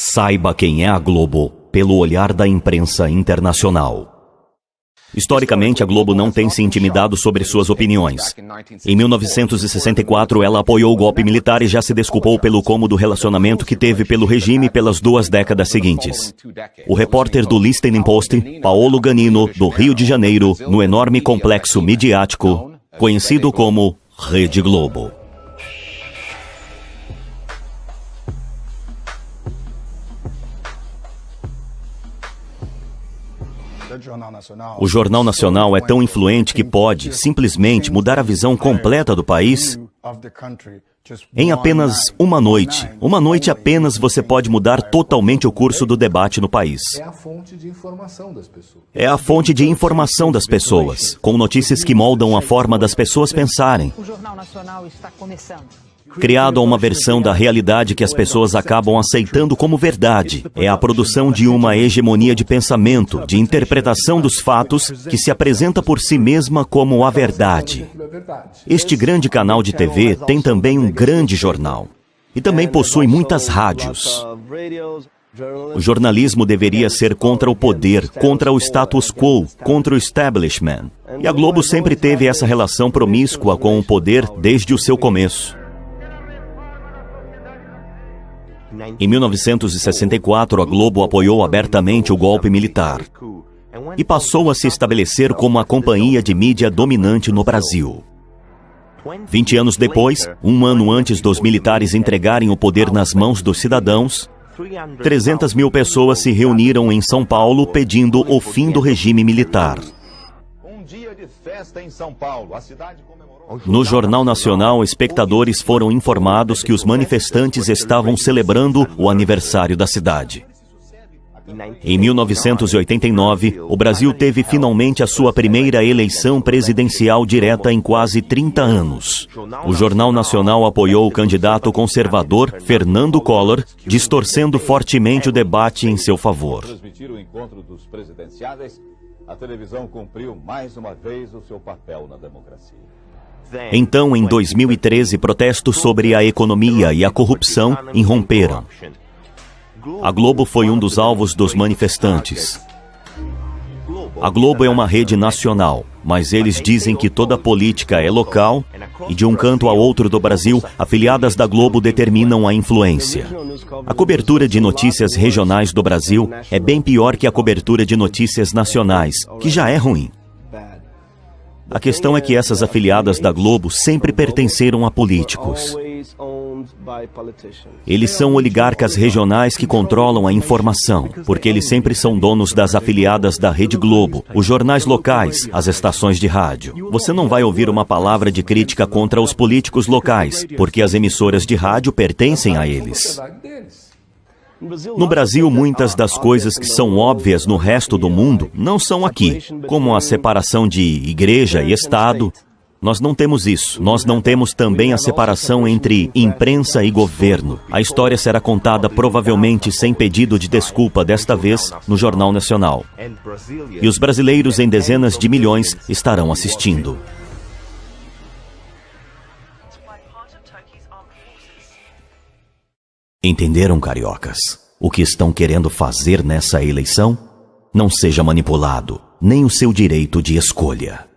Saiba quem é a Globo pelo olhar da imprensa internacional. Historicamente, a Globo não tem se intimidado sobre suas opiniões. Em 1964, ela apoiou o golpe militar e já se desculpou pelo cômodo relacionamento que teve pelo regime pelas 2 décadas seguintes. O repórter do Listening Post, Paolo Ganino, do Rio de Janeiro, no enorme complexo midiático, conhecido como Rede Globo. O Jornal Nacional é tão influente que pode, simplesmente, mudar a visão completa do país em apenas uma noite. Uma noite apenas você pode mudar totalmente o curso do debate no país. É a fonte de informação das pessoas, com notícias que moldam a forma das pessoas pensarem. O Jornal Nacional está começando. Criado uma versão da realidade que as pessoas acabam aceitando como verdade. É a produção de uma hegemonia de pensamento, de interpretação dos fatos, que se apresenta por si mesma como a verdade. Este grande canal de TV tem também um grande jornal. E também possui muitas rádios. O jornalismo deveria ser contra o poder, contra o status quo, contra o establishment. E a Globo sempre teve essa relação promíscua com o poder desde o seu começo. Em 1964, a Globo apoiou abertamente o golpe militar e passou a se estabelecer como a companhia de mídia dominante no Brasil. 20 anos depois, um ano antes dos militares entregarem o poder nas mãos dos cidadãos, 300 mil pessoas se reuniram em São Paulo pedindo o fim do regime militar. Um dia de festa em São Paulo, a cidade comemorou. No Jornal Nacional, espectadores foram informados que os manifestantes estavam celebrando o aniversário da cidade. Em 1989, o Brasil teve finalmente a sua primeira eleição presidencial direta em quase 30 anos. O Jornal Nacional apoiou o candidato conservador Fernando Collor, distorcendo fortemente o debate em seu favor. Transmitir o encontro dos presidenciáveis, a televisão cumpriu mais uma vez o seu papel na democracia. Então, em 2013, protestos sobre a economia e a corrupção irromperam. A Globo foi um dos alvos dos manifestantes. A Globo é uma rede nacional, mas eles dizem que toda política é local e de um canto a outro do Brasil, afiliadas da Globo determinam a influência. A cobertura de notícias regionais do Brasil é bem pior que a cobertura de notícias nacionais, que já é ruim. A questão é que essas afiliadas da Globo sempre pertenceram a políticos. Eles são oligarcas regionais que controlam a informação, porque eles sempre são donos das afiliadas da Rede Globo, os jornais locais, as estações de rádio. Você não vai ouvir uma palavra de crítica contra os políticos locais, porque as emissoras de rádio pertencem a eles. No Brasil, muitas das coisas que são óbvias no resto do mundo não são aqui, como a separação de igreja e Estado. Nós não temos isso. Nós não temos também a separação entre imprensa e governo. A história será contada provavelmente sem pedido de desculpa desta vez no Jornal Nacional. E os brasileiros em dezenas de milhões estarão assistindo. Entenderam, cariocas? O que estão querendo fazer nessa eleição? Não seja manipulado, nem o seu direito de escolha.